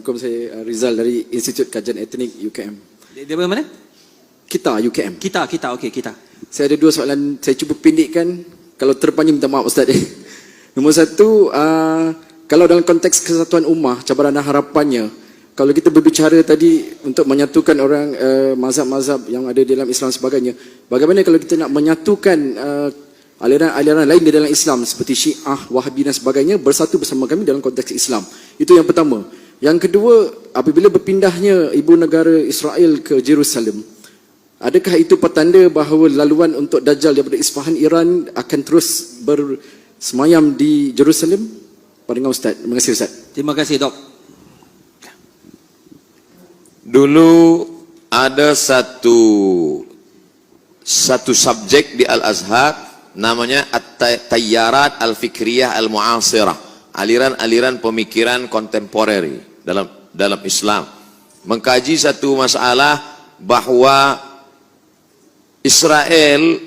Saya Rizal dari Institut Kajian Etnik UKM. Dia mana? Kita UKM. Kita, okey, kita. Saya ada dua soalan, saya cuba pendekkan. Kalau terpanjang minta maaf Ustaz. Nombor satu, kalau dalam konteks kesatuan ummah, cabaran dan harapannya, kalau kita berbicara tadi untuk menyatukan orang mazhab-mazhab yang ada dalam Islam sebagainya, bagaimana kalau kita nak menyatukan aliran-aliran lain di dalam Islam seperti Syiah, Wahabi dan sebagainya bersatu bersama kami dalam konteks Islam? Itu yang pertama. Yang kedua, apabila berpindahnya ibu negara Israel ke Jerusalem, adakah itu petanda bahawa laluan untuk Dajjal daripada Isfahan, Iran akan terus bersemayam di Jerusalem? Pandangan Ustaz. Terima kasih Ustaz. Terima kasih Dok. Dulu ada satu subjek di Al-Azhar namanya At-Tayyarat Al-Fikriyah Al-Mu'asirah, aliran-aliran pemikiran kontemporer dalam Islam, mengkaji satu masalah bahawa Israel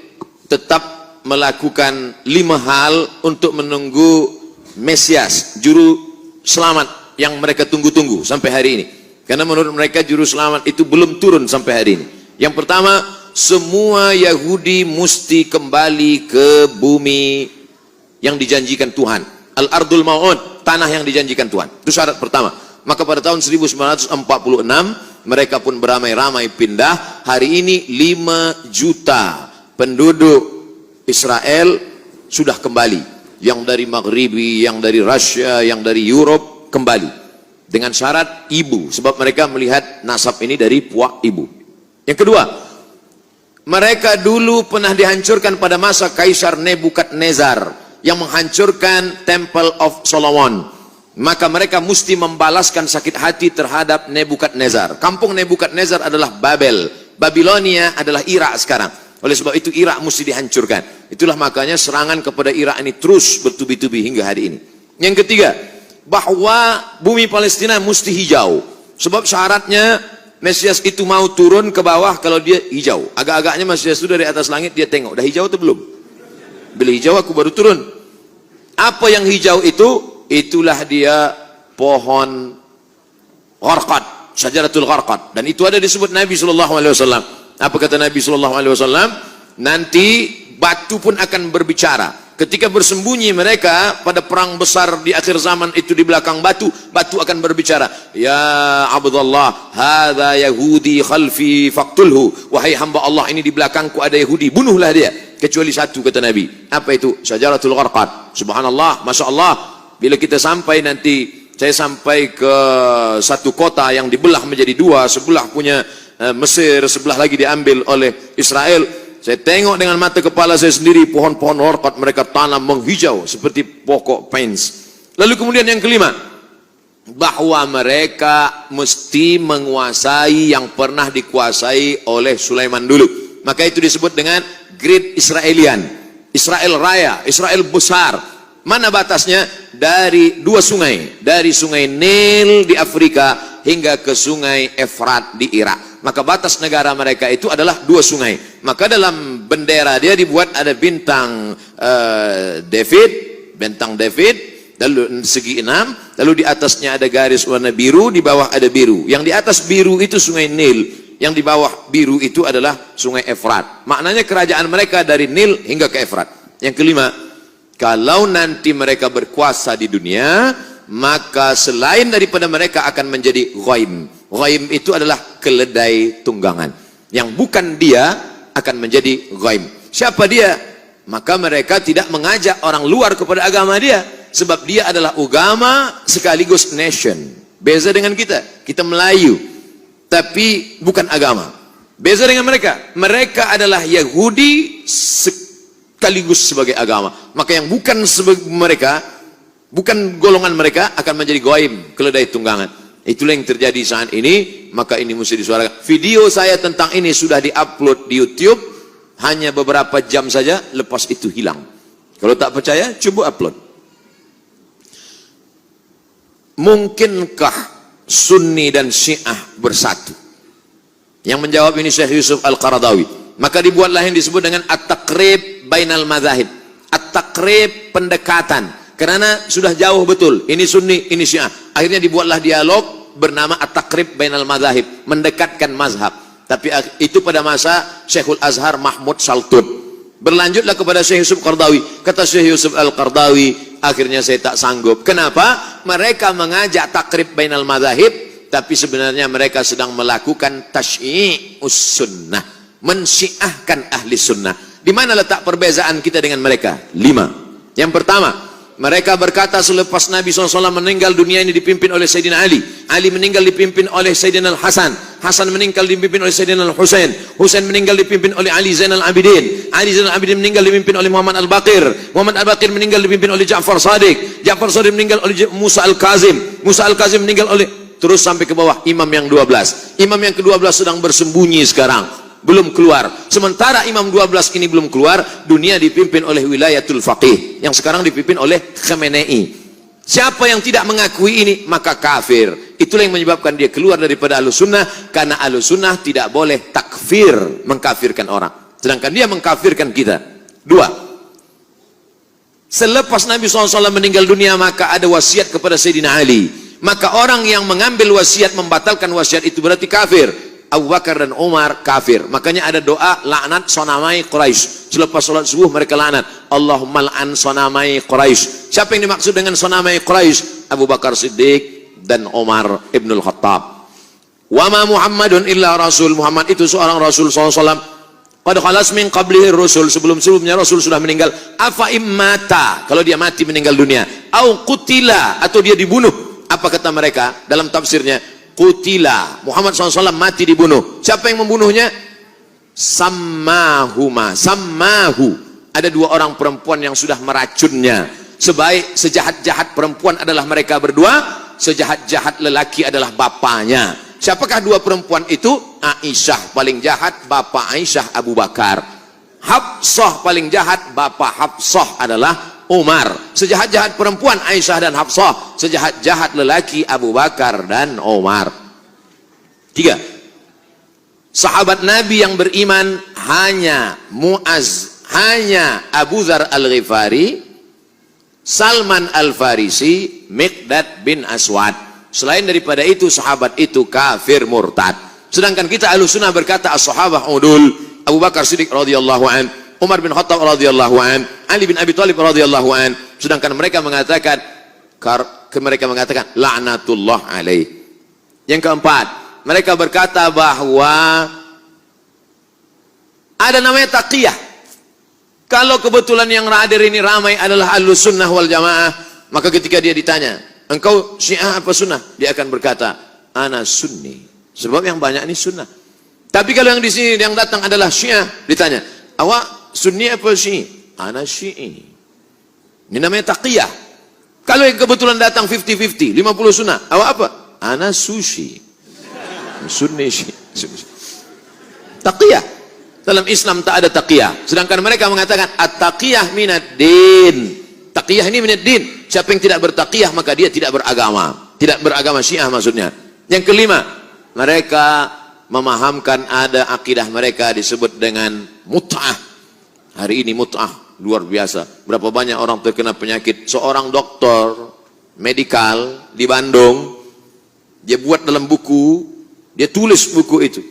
tetap melakukan 5 hal untuk menunggu Mesias, juru selamat yang mereka tunggu-tunggu sampai hari ini. Karena menurut mereka juru selamat itu belum turun sampai hari ini. Yang pertama, semua Yahudi mesti kembali ke bumi yang dijanjikan Tuhan. Al-Ardul Mau'ud, tanah yang dijanjikan Tuhan. Itu syarat pertama. Maka pada tahun 1946 mereka pun beramai-ramai pindah. Hari ini 5 juta penduduk Israel sudah kembali. Yang dari Maghribi, yang dari Rusia, yang dari Europe kembali. Dengan syarat ibu, sebab mereka melihat nasab ini dari puak ibu. Yang kedua, mereka dulu pernah dihancurkan pada masa Kaisar Nebukadnezar yang menghancurkan Temple of Solomon. Maka mereka mesti membalaskan sakit hati terhadap Nebukadnezar. Kampung Nebukadnezar adalah Babel, Babilonia adalah Irak sekarang. Oleh sebab itu Irak mesti dihancurkan. Itulah makanya serangan kepada Irak ini terus bertubi-tubi hingga hari ini. Yang ketiga, bahwa bumi Palestina mesti hijau. Sebab syaratnya Mesias itu mau turun ke bawah kalau dia hijau. Agak-agaknya Mesias itu dari atas langit dia tengok, dah hijau atau belum? Bila hijau aku baru turun. Apa yang hijau itu? Itulah dia pohon gharqad, syajaratul gharqad. Dan itu ada disebut Nabi SAW. Apa kata Nabi SAW? Nanti batu pun akan berbicara. Ketika bersembunyi mereka pada perang besar di akhir zaman itu di belakang batu, batu akan berbicara. Ya Abdullah, hadza Yahudi khalfi faqtulhu. Wahai hamba Allah, ini di belakangku ada Yahudi, bunuhlah dia. Kecuali satu, kata Nabi. Apa itu? Syajaratul gharqad. Subhanallah, Masya Allah. Bila kita sampai nanti, saya sampai ke satu kota yang dibelah menjadi 2, sebelah punya Mesir, sebelah lagi diambil oleh Israel. Saya tengok dengan mata kepala saya sendiri, pohon-pohon gharqad mereka tanam menghijau seperti pokok pines. Lalu kemudian yang kelima, bahwa mereka mesti menguasai yang pernah dikuasai oleh Sulaiman dulu. Maka itu disebut dengan Great Israelian, Israel Raya, Israel besar. Mana batasnya? Dari 2 sungai, dari sungai Nil di Afrika hingga ke sungai Efrat di Irak. Maka batas negara mereka itu adalah 2 sungai. Maka dalam bendera dia dibuat ada bintang David, lalu segi 6, lalu di atasnya ada garis warna biru, di bawah ada biru. Yang di atas biru itu sungai Nil, yang di bawah biru itu adalah sungai Efrat. Maknanya kerajaan mereka dari Nil hingga ke Efrat. Yang kelima, kalau nanti mereka berkuasa di dunia, maka selain daripada mereka akan menjadi ghaim. Ghaim itu adalah keledai tunggangan. Yang bukan dia akan menjadi ghaim. Siapa dia? Maka mereka tidak mengajak orang luar kepada agama dia. Sebab dia adalah agama sekaligus nation. Beza dengan kita. Kita Melayu. Tapi bukan agama. Beza dengan mereka. Mereka adalah Yahudi sekaligus sebagai agama. Maka yang bukan mereka, bukan golongan mereka akan menjadi ghaim, keledai tunggangan. Itulah yang terjadi saat ini. Maka ini mesti disuarakan. Video saya tentang ini sudah diupload di YouTube, hanya beberapa jam saja, lepas itu hilang. Kalau tak percaya, coba upload. Mungkinkah Sunni dan Syiah bersatu? Yang menjawab ini Syekh Yusuf Al-Qaradawi. Maka dibuatlah yang disebut dengan at-taqrib bainal madzahib. At-taqrib, pendekatan. Karena sudah jauh betul. Ini Sunni, ini Syiah. Akhirnya dibuatlah dialog bernama At-Taqrib Bainal Madzahib, mendekatkan mazhab. Tapi itu pada masa Syekhul Azhar Mahmud Saltun. Berlanjutlah kepada Syekh Yusuf Qardawi. Kata Syekh Yusuf Al-Qardawi, akhirnya saya tak sanggup. Kenapa? Mereka mengajak takrib bainal madzahib, tapi sebenarnya mereka sedang melakukan tasyyi'us sunnah, mensyiahkan ahli sunnah. Di mana letak perbezaan kita dengan mereka? 5. Yang pertama, mereka berkata selepas Nabi SAW meninggal, dunia ini dipimpin oleh Sayyidina Ali. Ali meninggal dipimpin oleh Sayyidina Al-Hasan. Hasan meninggal dipimpin oleh Sayyidina Al-Husain. Husain meninggal dipimpin oleh Ali Zainal Abidin. Ali Zainal Abidin meninggal dipimpin oleh Muhammad Al-Baqir. Muhammad Al-Baqir meninggal dipimpin oleh Ja'far Shadiq. Ja'far Shadiq meninggal oleh Musa Al-Kazim. Musa Al-Kazim meninggal oleh, terus sampai ke bawah, imam yang 12. Imam yang ke-12 sedang bersembunyi sekarang, belum keluar. Sementara imam 12 ini belum keluar, dunia dipimpin oleh wilayatul faqih yang sekarang dipimpin oleh Khamenei. Siapa yang tidak mengakui ini maka kafir. Itulah yang menyebabkan dia keluar daripada Ahlussunnah, karena Ahlussunnah tidak boleh takfir, mengkafirkan orang, sedangkan dia mengkafirkan kita. 2. Selepas Nabi SAW meninggal dunia, maka ada wasiat kepada Sayyidina Ali. Maka orang yang mengambil wasiat, membatalkan wasiat itu berarti kafir. Abu Bakar dan Umar kafir. Makanya ada doa laknat sonamai Quraisy. Selepas sholat subuh mereka laknat, Allahumma la'an sonamai Quraisy. Siapa yang dimaksud dengan sonamai Quraisy? Abu Bakar Siddiq dan Umar Ibnul Khattab. Wa ma Muhammadun illa rasul. Muhammad itu seorang rasul SAW. Qad khalas min qablihi rusul. Sebelum-sebelumnya rasul sudah meninggal. Afa immata, kalau dia mati meninggal dunia, au qutila, atau dia dibunuh. Apa kata mereka dalam tafsirnya? Qutila, Muhammad SAW mati dibunuh. Siapa yang membunuhnya? Sammahuma, sammahu. Ada 2 orang perempuan yang sudah meracunnya. Sejahat-jahat perempuan adalah mereka berdua, sejahat-jahat lelaki adalah bapaknya. Siapakah 2 perempuan itu? Aisyah paling jahat, bapak Aisyah Abu Bakar. Hafsah paling jahat, bapak Hafsah adalah Umar. Sejahat-jahat perempuan Aisyah dan Hafsah, sejahat-jahat lelaki Abu Bakar dan Umar. 3. Sahabat Nabi yang beriman hanya Muaz, hanya Abu Dzar Al-Ghifari, Salman Al-Farisi, Miqdad bin Aswad. Selain daripada itu, sahabat itu kafir murtad. Sedangkan kita Ahlussunnah berkata as-sahabah udul. Abu Bakar Siddiq radhiyallahu an, Umar bin Khattab radhiyallahu an, Ali bin Abi Thalib radhiyallahu an. Sedangkan mereka mengatakan la'natullah alaih. Yang keempat, mereka berkata bahwa ada namanya taqiyah. Kalau kebetulan yang hadir ini ramai adalah Ahlussunnah wal Jamaah, maka ketika dia ditanya, engkau Syiah apa Sunnah? Dia akan berkata, ana Sunni. Sebab yang banyak ini Sunnah. Tapi kalau yang di sini yang datang adalah Syiah, ditanya, awak Sunni apa Syi'i? Ana Syi'i. Ini namanya taqiyah. Kalau yang kebetulan datang 50-50, 50 Sunnah, awak apa? Ana Sushi. Sunni Syi'i. Taqiyah. Dalam Islam tak ada taqiyah. Sedangkan mereka mengatakan at-taqiyah minad din. Taqiyah ini minad din. Siapa yang tidak bertaqiyah maka dia tidak beragama. Tidak beragama Syiah maksudnya. Yang kelima, mereka memahamkan ada akidah mereka disebut dengan mut'ah. Hari ini mut'ah luar biasa. Berapa banyak orang terkena penyakit. Seorang doktor medikal di Bandung, dia buat dalam buku, dia tulis buku itu.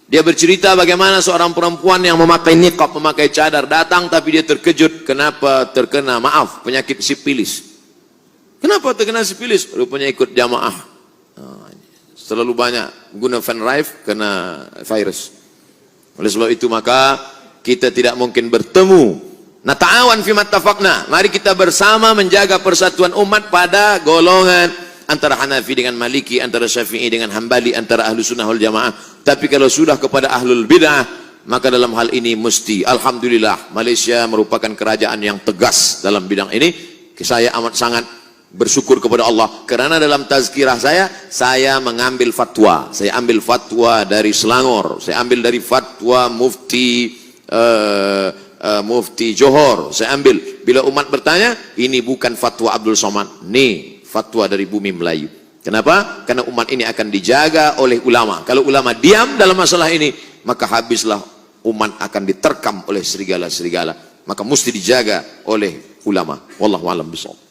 Dia bercerita bagaimana seorang perempuan yang memakai niqab, memakai cadar datang, tapi dia terkejut kenapa terkena, maaf, penyakit sipilis. Kenapa terkena sipilis? Rupanya ikut jamaah. Terlalu banyak guna Van Rijk kena virus. Oleh sebab itu maka kita tidak mungkin bertemu. Nata'awan fi mattafaqna. Mari kita bersama menjaga persatuan umat pada golongan antara Hanafi dengan Maliki, antara Syafi'i dengan Hambali, antara Ahlussunnah wal Jamaah. Tapi kalau sudah kepada Ahlul Bid'ah, maka dalam hal ini mesti, alhamdulillah, Malaysia merupakan kerajaan yang tegas dalam bidang ini. Saya amat sangat bersyukur kepada Allah, kerana dalam tazkirah saya mengambil fatwa. Saya ambil fatwa dari Selangor, saya ambil dari fatwa Mufti Johor, saya ambil. Bila umat bertanya, ini bukan fatwa Abdul Somad, ini fatwa dari bumi Melayu. Kenapa? Karena umat ini akan dijaga oleh ulama. Kalau ulama diam dalam masalah ini, maka habislah umat akan diterkam oleh serigala-serigala. Maka mesti dijaga oleh ulama. Wallahu a'lam bishawab.